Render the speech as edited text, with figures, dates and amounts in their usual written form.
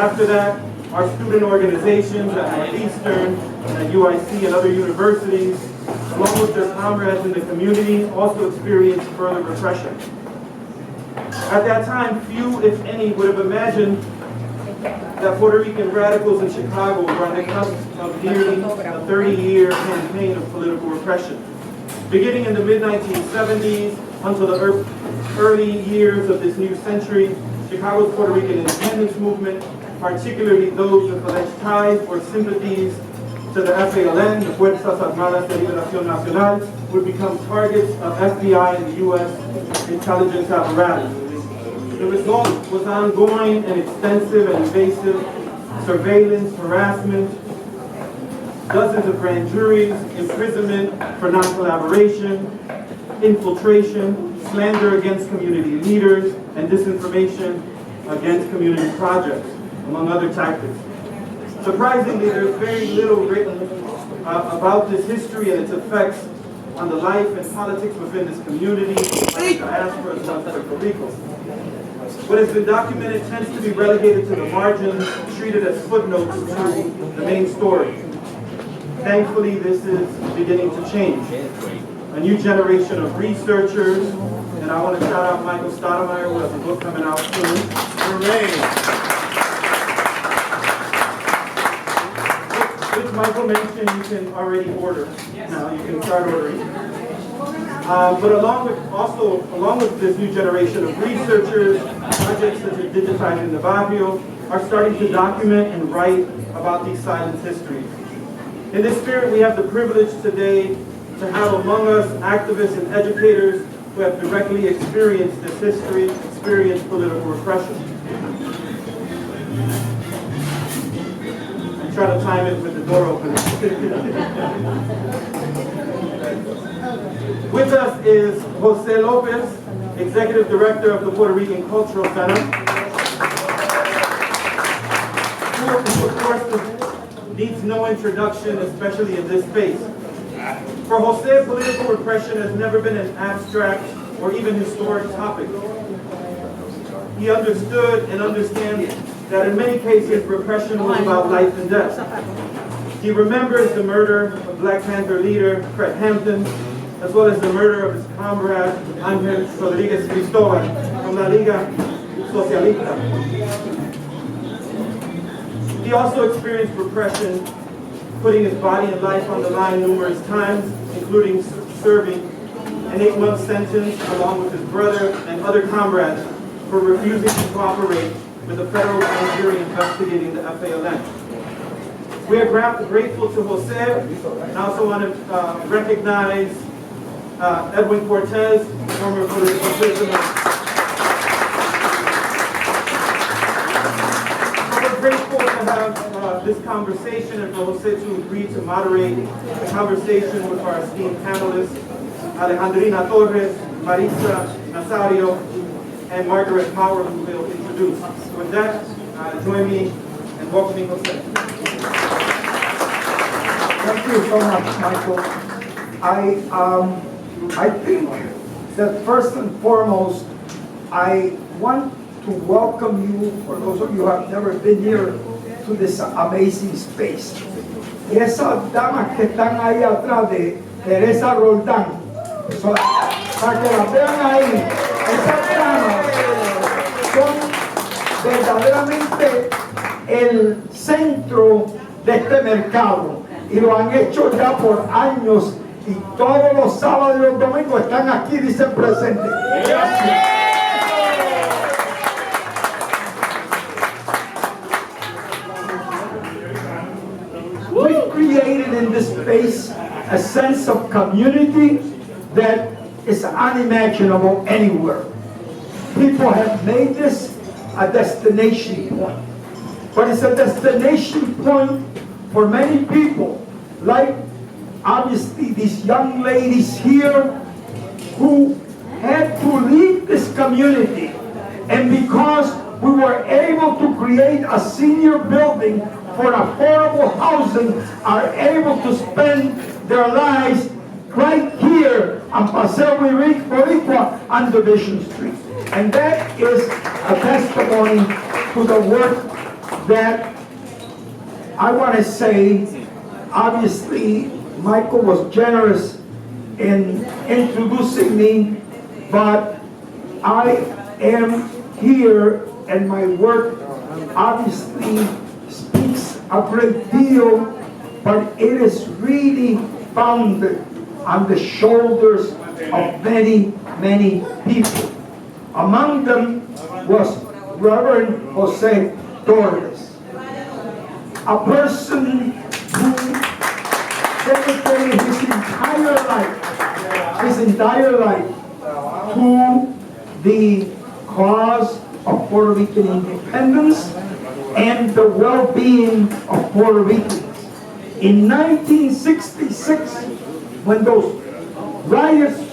After that, our student organizations at Northeastern, at UIC, and other universities, along with their comrades in the community, also experienced further repression. At that time, few, if any, would have imagined that Puerto Rican radicals in Chicago were on the cusp of nearly a 30-year campaign of political repression. Beginning in the mid-1970s until the early years of this new century, Chicago's Puerto Rican independence movement, particularly those with alleged ties or sympathies to the FALN, the Fuerzas Armadas de Liberación Nacional, would become targets of FBI and the U.S. intelligence apparatus. The result was ongoing and extensive and invasive surveillance, harassment, dozens of grand juries, imprisonment for non-collaboration, infiltration, slander against community leaders, and disinformation against community projects, among other tactics. Surprisingly, there's very little written about this history and its effects on the life and politics within this community, like diaspora as well as Puerto Rico. What has been documented tends to be relegated to the margins, treated as footnotes to the main story. Thankfully, this is beginning to change. A new generation of researchers, and I want to shout out Michael Stoudemire, who has a book coming out soon. Hooray! Which Michael mentioned you can already order. Now you can start ordering. But along with this new generation of researchers, projects such as Digitizing the Barrio are starting to document and write about these silent histories. In this spirit, we have the privilege today to have among us activists and educators who have directly experienced this history, experienced political repression. I try to time it with the door open. With us is Jose Lopez, Executive Director of the Puerto Rican Cultural Center, who of course needs no introduction, especially in this space. For Jose, political repression has never been an abstract or even historic topic. He understood and understands that in many cases repression was about life and death. He remembers the murder of Black Panther leader Fred Hampton, as well as the murder of his comrade Ángel Rodríguez Cristóbal from La Liga Socialista. He also experienced repression, putting his body and life on the line numerous times, including serving an 8-month sentence along with his brother and other comrades for refusing to cooperate with the federal grand jury investigating the FALN. We are grateful to Jose, and I also want to recognize Edwin Cortez, former political prisoner. We're grateful to have this conversation and for Jose to agree to moderate the conversation with our esteemed panelists, Alejandrina Torres, Marisa Nazario, and Margaret Power, who will introduce. With that, join me in welcoming Jose. Thank you so much, Michael. I think that first and foremost, I want to welcome you, for those of you who have never been here, to this amazing space. Y esas damas que están ahí atrás de Teresa Roldán, para que las vean ahí, esas damas son verdaderamente el centro de este mercado y lo han hecho ya por años. Y todos los sábados y los domingos están aquí, dicen presente. We've created in this space a sense of community that is unimaginable anywhere. People have made this a destination point. But it's a destination point for many people, like obviously these young ladies here who had to leave this community, and because we were able to create a senior building for affordable housing, are able to spend their lives right here on Paseo Boricua on Division Street. And that is a testimony to the work that I want to say, obviously, Michael was generous in introducing me, but I am here and my work obviously speaks a great deal, but it is really founded on the shoulders of many, many people. Among them was Reverend Jose Torres, a person who dedicated his entire life to the cause of Puerto Rican independence and the well-being of Puerto Ricans. In 1966, when those riots